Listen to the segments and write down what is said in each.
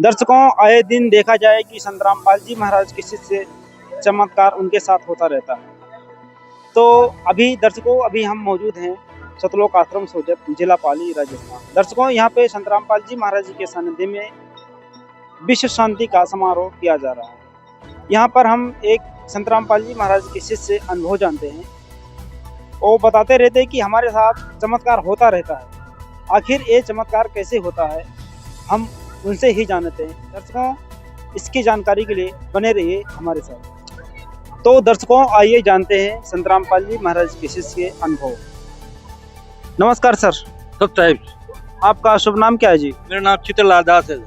दर्शकों, आए दिन देखा जाए कि संत रामपाल जी महाराज के शिष्य चमत्कार उनके साथ होता रहता है। तो अभी हम मौजूद हैं सतलोक आश्रम सोजत, जिला पाली, राजस्थान। दर्शकों, यहाँ पे संत रामपाल जी महाराज जी के सानिध्य में विश्व शांति का समारोह किया जा रहा है। यहाँ पर हम एक संत रामपाल जी महाराज के शिष्य अनुभव जानते हैं। वो बताते रहते हैं कि हमारे साथ चमत्कार होता रहता है। आखिर ये चमत्कार कैसे होता है, हम उनसे ही जानते हैं। दर्शकों, इसकी जानकारी के लिए बने रहिए हमारे साथ। तो दर्शकों, आइए जानते हैं संत रामपाल जी महाराज के शिष्य के अनुभव। नमस्कार सर। सब साहिब, आपका शुभ नाम क्या है जी? मेरा नाम चित्रलाल दास है।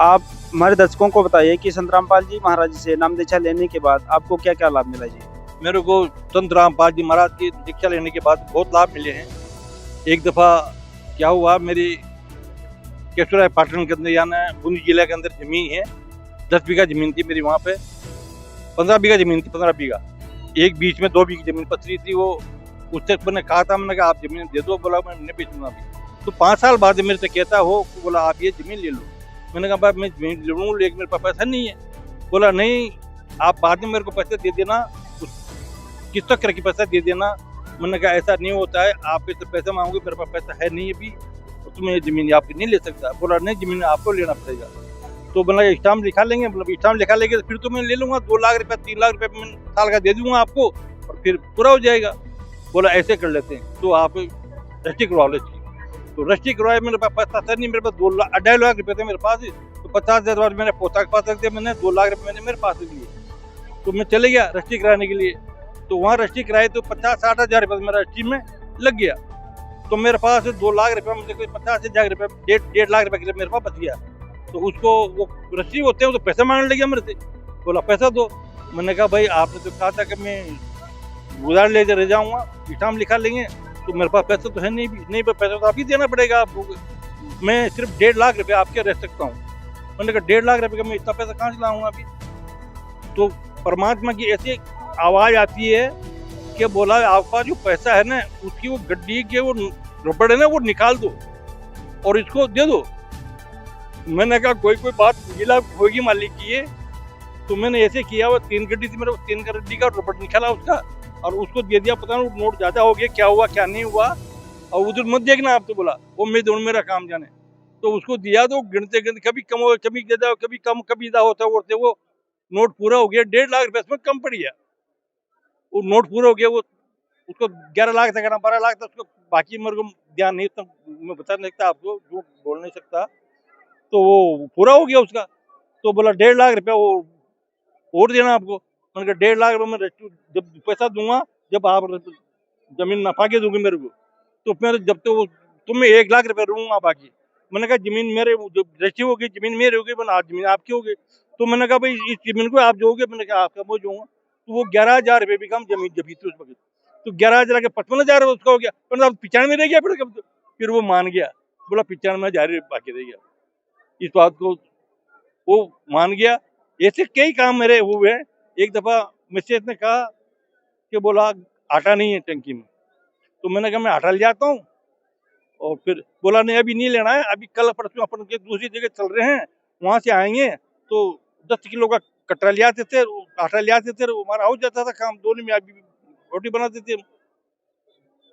आप हमारे दर्शकों को बताइए कि संत रामपाल जी महाराज जी से नाम दीक्षा लेने के बाद आपको क्या क्या लाभ मिला जी? मेरे को संत रामपाल जी महाराज की दीक्षा लेने के बाद बहुत लाभ मिले हैं। एक दफ़ा क्या हुआ, मेरी केशवराय पाटन के अंदर यानी बूंदी जिले के अंदर जमीन है। 10 बीघा जमीन थी मेरी, वहाँ पे 15 बीघा जमीन थी। 15 बीघा, एक बीच में 2 बीघा जमीन पथरी थी। वो उससे मैंने कहा था, मैंने कहा आप जमीन दे दो। बोला मैं नहीं बेचूंगा अभी। तो 5 साल बाद मेरे से कहता हो, बोला आप ये जमीन ले लो। मैंने कहा भाई मैं जमीन ले लूँ, लेकिन मेरे पास पैसा नहीं है। बोला नहीं, आप बाद में मेरे को पैसे दे देना, किस्त तक करके पैसा दे देना। मैंने कहा ऐसा नहीं होता है, आप इससे पैसा मांगोगे, मेरे पास पैसा है नहीं अभी, तो तुम्हें ये जमीन आपकी नहीं ले सकता। बोला नहीं, जमीन आपको लेना पड़ेगा। तो बोला स्टाम्प लिखा लेंगे। मतलब स्टाम्प लिखा लेंगे तो फिर तो मैं ले लूंगा 2 लाख रुपया 3 लाख रुपया मैं साल का दे दूंगा आपको, और फिर पूरा हो जाएगा। बोला ऐसे कर लेते हैं, तो आप रजिस्ट्री करवा लो इसकी। तो रजिस्ट्री करवाए, मेरे पास पैसा था नहीं, मेरे पास 2.5 लाख रुपये थे मेरे पास। तो 50,000 बाद मैंने पोता के पास रख दिया, मैंने 2 लाख रुपये मैंने मेरे पास रख लिए। तो मैं चले गया रजिस्ट्री कराने के लिए। तो वहाँ रजिस्ट्री कराई तो 50-60 हज़ार रुपये मेरा रजिस्ट्री में लग गया। तो मेरे पास 2 लाख रुपये, मुझे कोई 50,000 रुपये, 1.5 लाख रुपये मेरे पास बच गया। तो उसको वो रजिस्ट्री होते हैं, वो तो पैसा मांगने लगे मेरे से। बोला पैसा दो। मैंने कहा भाई आपने तो कहा था कि मैं उधार ले रह जाऊँगा, स्टाम्प लिखा लेंगे। तो मेरे पास पैसा तो है नहीं भी, नहीं पैसा तो आप ही देना पड़ेगा आपको। मैं सिर्फ 1.5 लाख रुपये आपके रह सकता हूँ। मैंने कहा 1.5 लाख रुपये का मैं इतना पैसा कहाँ से लाऊंगा अभी? तो परमात्मा की ऐसी आवाज़ आती है कि बोला आपका जो पैसा है ना, उसकी वो गड्डी के वो रबड़ है ना, वो निकाल दो और इसको दे दो। मैंने कहा कोई बात गिला होगी मालिक की है। तो मैंने ऐसे किया, वो 3 गड्डी थी मेरे, 3 गड्डी का रबड़ निकाला उसका और उसको दे दिया। पता नहीं नोट ज़्यादा हो गया, क्या हुआ क्या नहीं हुआ, और उधर मत देखना आप। तो बोला वो मेरा काम जाने। तो उसको दिया, तो गिनते गिनते कभी कम हो, कभी ज़्यादा, कभी कम, कभी ज़्यादा होता होते वो नोट पूरा हो गया। 1.5 लाख रुपये इसमें कम पड़ गया। वो नोट पूरा हो गया, वो उसको 11 लाख था, 12 लाख था। उसको बाकी मेरे को ध्यान नहीं, तो मैं बता नहीं सकता आपको, जो बोल नहीं सकता। तो वो पूरा हो गया उसका। तो बोला 1.5 लाख रुपया वो और देना आपको। मैंने कहा 1.5 लाख रुपये मैं जब पैसा दूंगा, जब आप जमीन नफा के दोगे मेरे को, तो फिर जब तो तुम्हें 1 लाख रुपये दूंगा बाकी। मैंने कहा जमीन मेरे जो रजिस्ट्री होगी, जमीन मेरी होगी, मैंने आज जमीन आपकी होगी। तो मैंने कहा भाई इस जमीन को आप जोगे, मैंने कहा आपका वो जोऊंगा। तो वो 11,000 रुपये भी कम जमीन जब थी उस वक्त। तो 11,000 के 55,000 उसका हो गया। मैंने 95 रह गया फिर वो मान गया। बोला 95,000 बाकी रह गया। इस बात को वो मान गया। ऐसे कई काम मेरे हुए हैं। एक दफा मिसेस ने कहा कि बोला आटा नहीं है टंकी में। तो मैंने कहा मैं आटा ले आता हूँ। और फिर बोला नहीं अभी नहीं लेना है, अभी कल परसों अपन के दूसरी जगह चल रहे हैं, वहां से आएंगे तो 10 किलो का कटरा ले आते थे, आटा ले आते थे, हमारा हो जाता था काम। दोनों में अभी रोटी बनाते थे।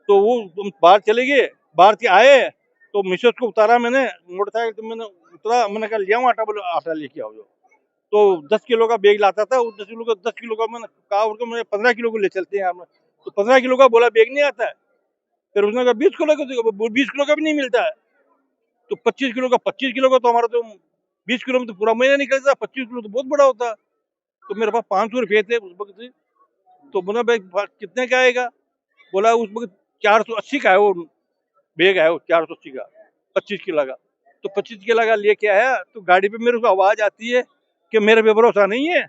तो वो बाहर चले गए, बाहर से आए तो मिसेस को उतारा मैंने मोटरसाइकिल। तो मैंने उतरा, मैंने कहा ले आऊँ आटा? बोले आटा लेके आओ। तो 10 किलो का बैग लाता था, उस 10 किलो का मैंने कहा उनको, मैंने 15 किलो को ले चलते हैं आप। तो 15 किलो का बोला बैग नहीं आता है। फिर उसने कहा 20 किलो का, 20 किलो का भी नहीं मिलता है। तो 25 किलो का, 25 किलो का तो हमारा तो 20 किलो में तो पूरा महीना निकलता, 25 किलो तो बहुत बड़ा होता। तो मेरे पास 500 रुपये थे उस वक्त से। तो बोला बैग कितने का आएगा? बोला उस वक्त 480 का है वो बैग है, वो 480 का 25 किलो का। तो 25 किलो का लेके आया, तो गाड़ी पे मेरे को आवाज आती है कि मेरे पे भरोसा नहीं है,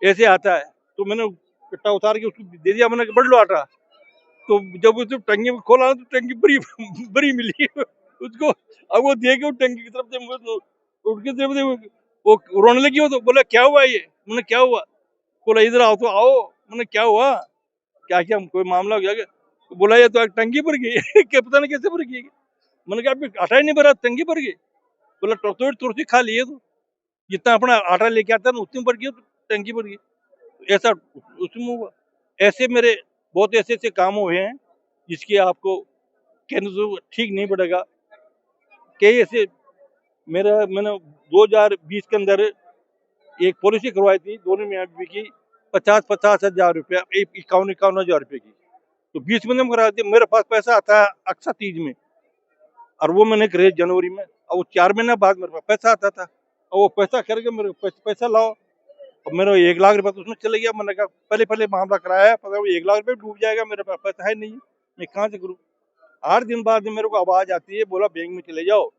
ऐसे आता है। तो मैंने कट्टा उतार के उसको दे दिया। मैंने बढ़ लो आटा। तो जब उसने टंकी में खोला तो टंकी बड़ी बड़ी मिली उसको। अब वो देखे वो टंकी की तरफ से, उठ के तरफ से वो रोने लगी। वो तो बोला क्या हुआ ये? मैंने क्या हुआ? बोला इधर आओ। तो आओ। मैंने क्या हुआ, क्या क्या कोई मामला हो गया क्या? तो बोला ये तो टंकी भर गई क्या, पता नहीं कैसे भर गई। मैंने कहा अभी आटा ही नहीं भरा, टंकी भर गई। बोला थोड़ी थोड़ी खा लिए तो जितना अपना आटा लेके आता ना उतनी बढ़ गई तो टंकी बढ़ गई। ऐसा उसमें हुआ। ऐसे मेरे बहुत ऐसे ऐसे काम हुए हैं जिसकी आपको कहने तो ठीक नहीं पड़ेगा। कई ऐसे मैंने 2020 के अंदर एक पॉलिसी करवाई थी दोनों मियाँ बीवी की, 50-50 हजार रुपया, 51-51 हजार रुपये की। तो 20 महीने में करा दी। मेरे पास पैसा आता है अक्सर तीज में, और वो मैंने करे जनवरी में, और वो 4 महीने बाद मेरे पास पैसा आता था, और वो पैसा करके मेरे पैसा लाओ, और मेरा 1 लाख रुपया तो उसमें चले गया। मैंने कहा पहले पहले मामला कराया है, पता वो 1 लाख रुपये डूब जाएगा, मेरे पास पैसा है नहीं, मैं कहाँ से करूँ। 8 दिन बाद मेरे को आवाज आती है, बोला बैंक में चले जाओ।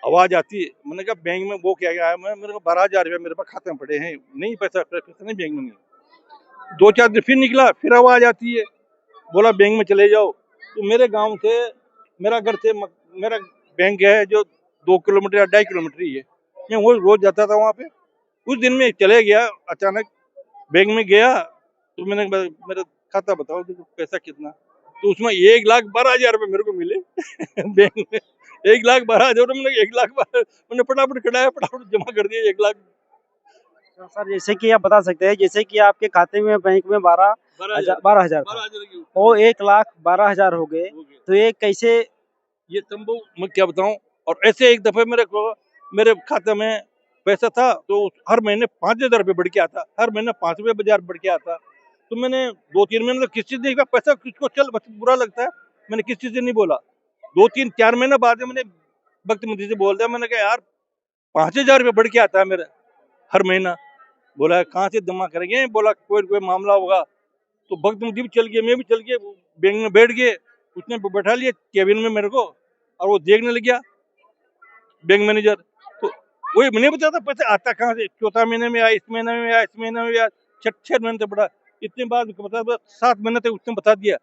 आवाज आती है, मैंने कहा बैंक में वो क्या गया है, मैं मेरे को 12 हजार रुपया मेरे पास खाते में पड़े हैं, नहीं पैसा पैसा नहीं बैंक में नहीं। 2-4 दिन फिर निकला, फिर आवाज आती है, बोला बैंक में चले जाओ। तो मेरे गांव से, मेरा घर से मेरा बैंक है जो 2 किलोमीटर या 2.5 किलोमीटर ही है, मैं वो रोज जाता था वहाँ पे। उस दिन में चले गया, अचानक बैंक में गया, तो मैंने मेरा खाता बताओ तो पैसा कितना, तो उसमें 1,12,000 रुपये मेरे को मिले बैंक में। 1,12,000, मैंने 1,12,000 मैंने फटाफट कटाया, फटाफट जमा कर दिया 1 लाख। तो सर जैसे कि आप बता सकते हैं, जैसे कि आपके खाते में बैंक में 12,000 था, 12,000 के वो ऊपर 1,12,000 हो गए, हो गए। तो ये कैसे? ये संभव मैं क्या बताऊं। और ऐसे एक दफे मेरे खाते में पैसा था, तो हर महीने 5,000 रुपये बढ़ के आता, हर महीने 5,000 बढ़ के आता। तो मैंने 2-3 महीने तो किसी चीज नहीं कहा, पैसा किसको चल बुरा लगता है, मैंने किसी चीज से नहीं बोला। 2-3-4 महीने बाद में मैंने बदतमीजी से बोल दिया, मैंने कहा यार 5,000 रुपये बढ़ के आता है मेरा हर महीना। बोला कहाँ से जमा करेंगे, बोला कोई कोई मामला होगा। तो बदतमीजी भी चल गया, मैं भी चल गया बैंक में, बैठ गए, उसने बैठा लिया केबिन में मेरे को, और वो देखने लग गया बैंक मैनेजर। तो वही मैंने बताया था पैसे आता कहाँ से, चौथा महीने में आया, इस महीने में आया, इस महीने में आया, 6 महीने से बढ़ा, इतने बाद बता 7 महीने तक उसने बता दिया।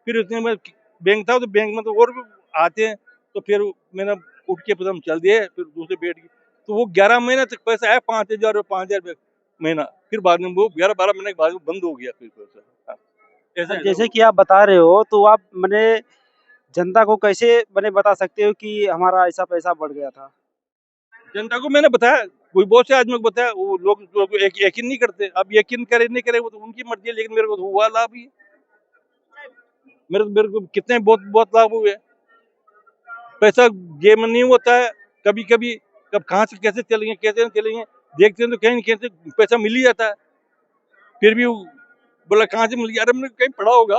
फिर उसने बैंक था, तो बैंक में तो और भी आते हैं, तो फिर मैंने उठ के पता चल दिए, फिर दूसरे बैठ गए। तो वो 11 महीने तक पैसा है, 5,000 रुपये 5,000 रुपये महीना। फिर बाद में वो 11-12 महीने के बाद वो बंद हो गया फिर पैसा। हाँ, ऐसा सर है जैसे वो। कि आप बता रहे हो, तो आप मैंने जनता को कैसे मैंने बता सकते हो कि हमारा ऐसा पैसा बढ़ गया था? जनता को मैंने बताया, कोई बहुत से आदमी को बताया, वो लोग यकीन नहीं करते। अब यकीन करे नहीं करे वो तो उनकी मर्जी है, लेकिन मेरे को तो हुआ लाभ ही। मेरे को कितने बहुत बहुत लाभ हुए। पैसा जेब में नहीं होता है, कभी कभी कब कहाँ से कैसे चलेंगे कैसे नहीं चलेंगे, देखते हैं तो कहीं न कहीं से पैसा मिल ही जाता है। फिर भी बोला कहाँ से मिल गया, अरे मैंने कहीं पढ़ा होगा,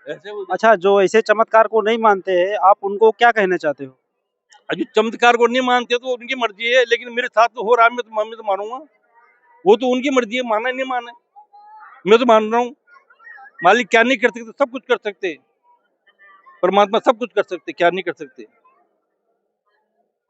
ऐसे हो जाता अच्छा, जो ऐसे चमत्कार को नहीं मानते हैं, आप उनको क्या कहना चाहते हो? है। जो चमत्कार को नहीं मानते तो उनकी मर्जी है, लेकिन मेरे साथ तो हो रहा है, मैं तो मानूंगा। वो तो उनकी मर्जी है, माना नहीं माने, मैं तो मान रहा हूँ। मालिक क्या नहीं कर सकते, सब कुछ कर सकते हैं। परमात्मा सब कुछ कर सकते, क्या नहीं कर सकते।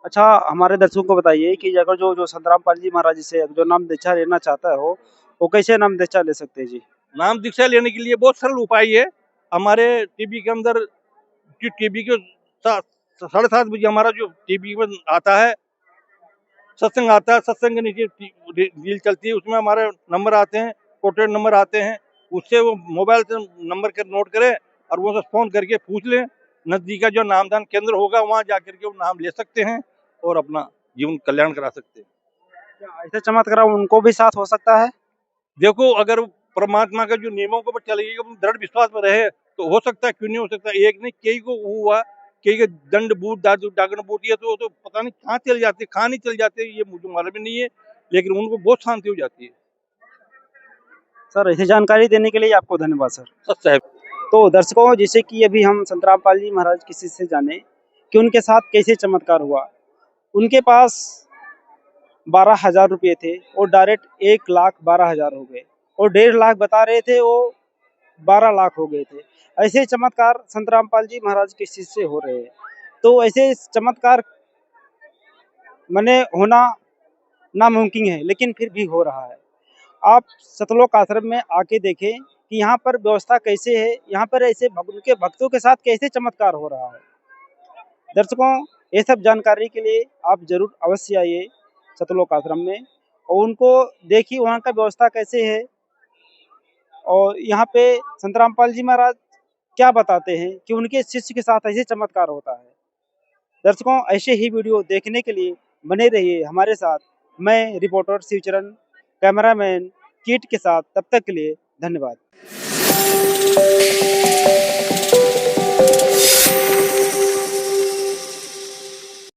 अच्छा, हमारे दर्शकों को बताइए कि अगर जो जो संतराम पाल जी महाराज जी से जो नाम दीक्षा लेना चाहता हो, वो कैसे नाम दीक्षा ले सकते हैं जी? नाम दीक्षा लेने के लिए बहुत सरल उपाय है। हमारे टीवी के अंदर, जो टीवी के 7:30 बजे हमारा जो टीवी में आता है सत्संग आता है, सत्संग के नीचे रील चलती है, उसमें हमारे नंबर आते हैं, कोटेड नंबर आते हैं। उससे वो मोबाइल से नंबर कर नोट करें, और वो फोन करके पूछ लें। नजदीक का जो नामदान केंद्र होगा वहाँ जाकर के वो नाम ले सकते हैं, और अपना जीवन कल्याण करा सकते हैं। क्या ऐसे चमत्कार उनको भी साथ हो सकता है? देखो अगर परमात्मा का जो नियमों के ऊपर चलेगी, हम दृढ़ विश्वास में रहे, तो हो सकता है, क्यों नहीं हो सकता। एक नहीं, कई को हुआ, कई के दंड बूट डागन बूटी है, तो पता नहीं कहाँ चल जाते, कहाँ नहीं चल जाते, ये मुझे मालूम ही नहीं है, लेकिन उनको बहुत शांति हो जाती है। सर ऐसी जानकारी देने के लिए आपको धन्यवाद सर। सच है। तो दर्शकों, जैसे कि अभी हम संतराम पाल जी महाराज किसी से जाने कि उनके साथ कैसे चमत्कार हुआ। उनके पास 12,000 रुपये थे और डायरेक्ट 1,12,000 हो गए, और 1.5 लाख बता रहे थे, वो 12 लाख हो गए थे। ऐसे चमत्कार संतराम पाल जी महाराज के शिष्य से हो रहे हैं। तो ऐसे चमत्कार मने होना नामुमकिन है, लेकिन फिर भी हो रहा है। आप सतलोक आश्रम में आके देखें कि यहाँ पर व्यवस्था कैसे है, यहाँ पर ऐसे उनके भक्तों के साथ कैसे चमत्कार हो रहा है। दर्शकों, ये सब जानकारी के लिए आप जरूर अवश्य आइए सतलोक आश्रम में, और उनको देखिए वहाँ का व्यवस्था कैसे है, और यहाँ पे संतरामपाल जी महाराज क्या बताते हैं कि उनके शिष्य के साथ ऐसे चमत्कार होता है। दर्शकों, ऐसे ही वीडियो देखने के लिए बने रहिए हमारे साथ। मैं रिपोर्टर शिवचरण, कैमरामैन कीट के साथ। तब तक के लिए धन्यवाद।